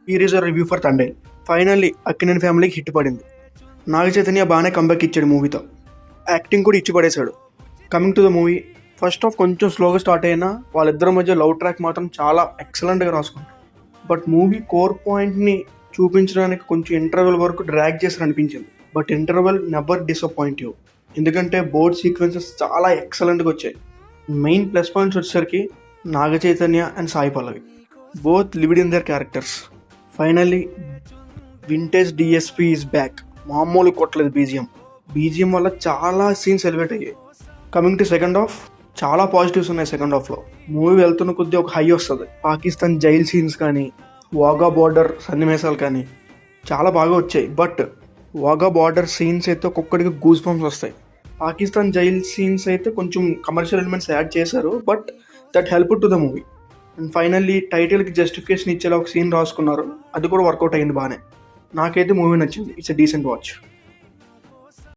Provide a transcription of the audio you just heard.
Here is a review for Thandel. Finally Akkineni ఫ్యామిలీకి hit పడింది. నాగ చైతన్య బాగానే కంబ్యాక్ ఇచ్చాడు మూవీతో, యాక్టింగ్ కూడా ఇచ్చి పడేశాడు. Coming to the movie, first half కొంచెం స్లోగా స్టార్ట్ అయినా వాళ్ళిద్దరి మధ్య లవ్ ట్రాక్ మాత్రం చాలా ఎక్సలెంట్గా రాసుకుంటారు. బట్ మూవీ కోర్ పాయింట్ని చూపించడానికి కొంచెం ఇంటర్వెల్ వరకు డ్రాగ్ చేసి అనిపించింది. But interval never disappoint you, ఎందుకంటే బోర్డ్ సీక్వెన్సెస్ చాలా ఎక్సలెంట్గా వచ్చాయి. మెయిన్ ప్లస్ పాయింట్స్ వచ్చేసరికి Naga Chaitanya and Sai Pallavi both lived in their characters. Finally vintage DSP is back. మామూలు కొట్టలేదు బీజిఎం వల్ల చాలా సీన్స్ ఎలివేట్ అయ్యాయి. కమింగ్ టు సెకండ్ హాఫ్, చాలా పాజిటివ్స్ ఉన్నాయి సెకండ్ హాఫ్లో. మూవీ వెళ్తున్న కొద్దీ ఒక హై వస్తుంది. పాకిస్తాన్ జైల్ సీన్స్ కానీ, వాఘా బార్డర్ సన్నివేశాలు కానీ చాలా బాగా వచ్చాయి. బట్ వాఘా బార్డర్ సీన్స్ అయితే ఒక్కొక్కడికి గూస్ బంప్స్ వస్తాయి. పాకిస్తాన్ జైల్ సీన్స్ అయితే కొంచెం కమర్షియల్ ఎలిమెంట్స్ యాడ్ చేశారు, but that help to the movie. And finally టైటిల్కి జస్టిఫికేషన్ ఇచ్చేలా ఒక సీన్ రాసుకున్నారు, అది కూడా వర్కౌట్ అయ్యింది బాగానే. నాకైతే మూవీ నచ్చింది. It's a decent watch.